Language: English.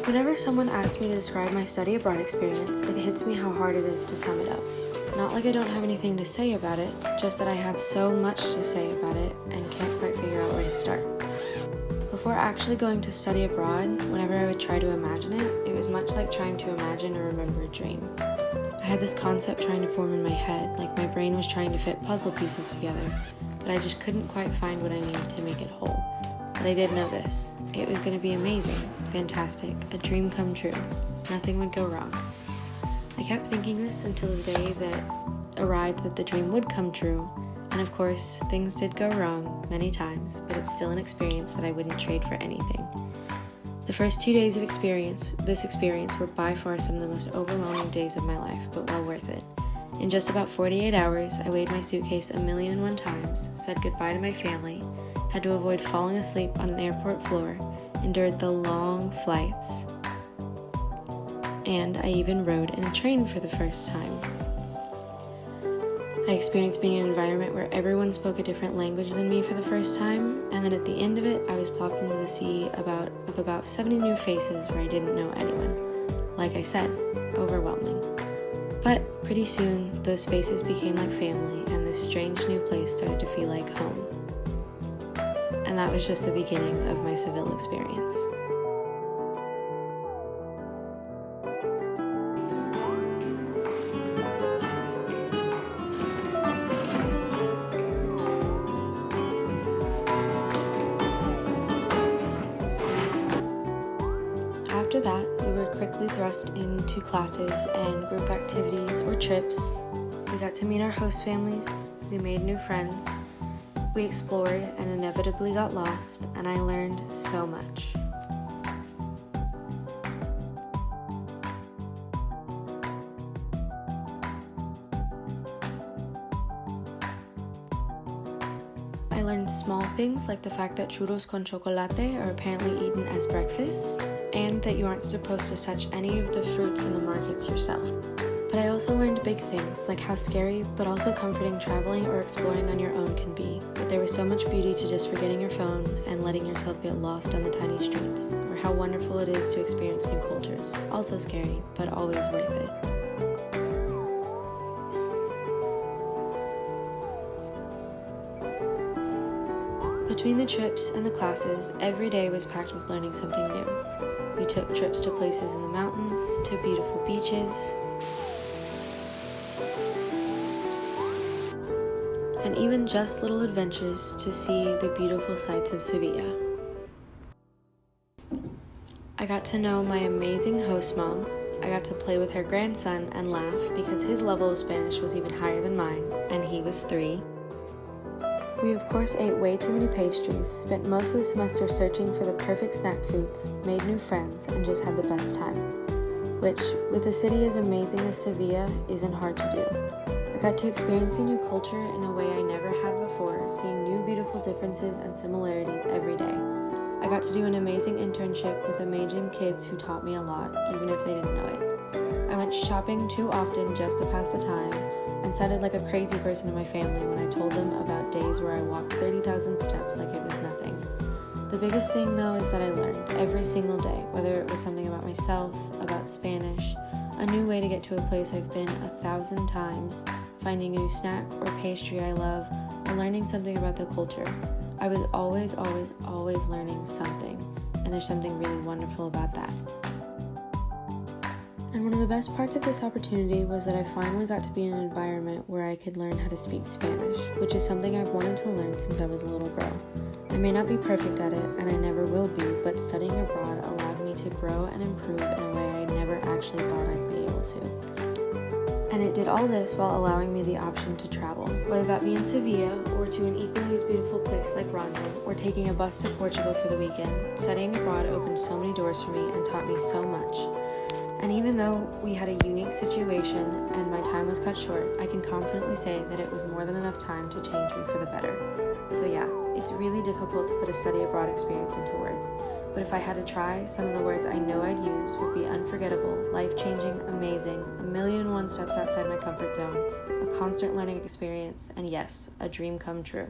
Whenever someone asks me to describe my study abroad experience, it hits me how hard it is to sum it up. Not like I don't have anything to say about it, just that I have so much to say about it and can't quite figure out where to start. Before actually going to study abroad, whenever I would try to imagine it, it was much like trying to imagine or remember a dream. I had this concept trying to form in my head, like my brain was trying to fit puzzle pieces together, but I just couldn't quite find what I needed to make it whole. But I did know this. It was going to be amazing, fantastic, a dream come true. Nothing would go wrong. I kept thinking this until the day that arrived that the dream would come true, and of course, things did go wrong many times, but it's still an experience that I wouldn't trade for anything. The first 2 days of this experience were by far some of the most overwhelming days of my life, but well worth it. In just about 48 hours, I weighed my suitcase 1,000,001 times, said goodbye to my family, had to avoid falling asleep on an airport floor, endured the long flights, and I even rode in a train for the first time. I experienced being in an environment where everyone spoke a different language than me for the first time, and then at the end of it, I was plopped into the sea of about 70 new faces where I didn't know anyone. Like I said, overwhelming. But pretty soon, those faces became like family, and this strange new place started to feel like home. And that was just the beginning of my Seville experience. After that, we were quickly thrust into classes and group activities or trips. We got to meet our host families, we made new friends, we explored and inevitably got lost, and I learned so much. I learned small things like the fact that churros con chocolate are apparently eaten as breakfast, and that you aren't supposed to touch any of the fruits in the markets yourself. But I also learned big things, like how scary but also comforting traveling or exploring on your own can be. That there was so much beauty to just forgetting your phone and letting yourself get lost on the tiny streets, or how wonderful it is to experience new cultures. Also scary, but always worth it. Between the trips and the classes, every day was packed with learning something new. We took trips to places in the mountains, to beautiful beaches, and even just little adventures to see the beautiful sights of Sevilla. I got to know my amazing host mom. I got to play with her grandson and laugh because his level of Spanish was even higher than mine, and he was 3. We of course ate way too many pastries, spent most of the semester searching for the perfect snack foods, made new friends, and just had the best time. Which, with a city as amazing as Sevilla, isn't hard to do. I got to experience a new culture in a way I never had before, seeing new beautiful differences and similarities every day. I got to do an amazing internship with amazing kids who taught me a lot, even if they didn't know it. I went shopping too often just to pass the time, and sounded like a crazy person in my family when I told them about days where I walked 30,000 steps like it was nothing. The biggest thing though is that I learned every single day, whether it was something about myself, about Spanish, a new way to get to a place I've been 1,000 times, finding a new snack or pastry I love, or learning something about the culture. I was always learning something, and there's something really wonderful about that. And one of the best parts of this opportunity was that I finally got to be in an environment where I could learn how to speak Spanish, which is something I've wanted to learn since I was a little girl. I may not be perfect at it, and I never will be, but studying abroad allowed me to grow and improve in a way I never actually thought I'd be able to. And it did all this while allowing me the option to travel, whether that be in Sevilla or to an equally as beautiful place like Ronda, or taking a bus to Portugal for the weekend. Studying abroad opened so many doors for me and taught me so much. And even though we had a unique situation and my time was cut short, I can confidently say that it was more than enough time to change me for the better. So yeah, it's really difficult to put a study abroad experience into words, but if I had to try, some of the words I know I'd use would be unforgettable, life-changing, amazing, 1,000,001 steps outside my comfort zone, a constant learning experience, and yes, a dream come true.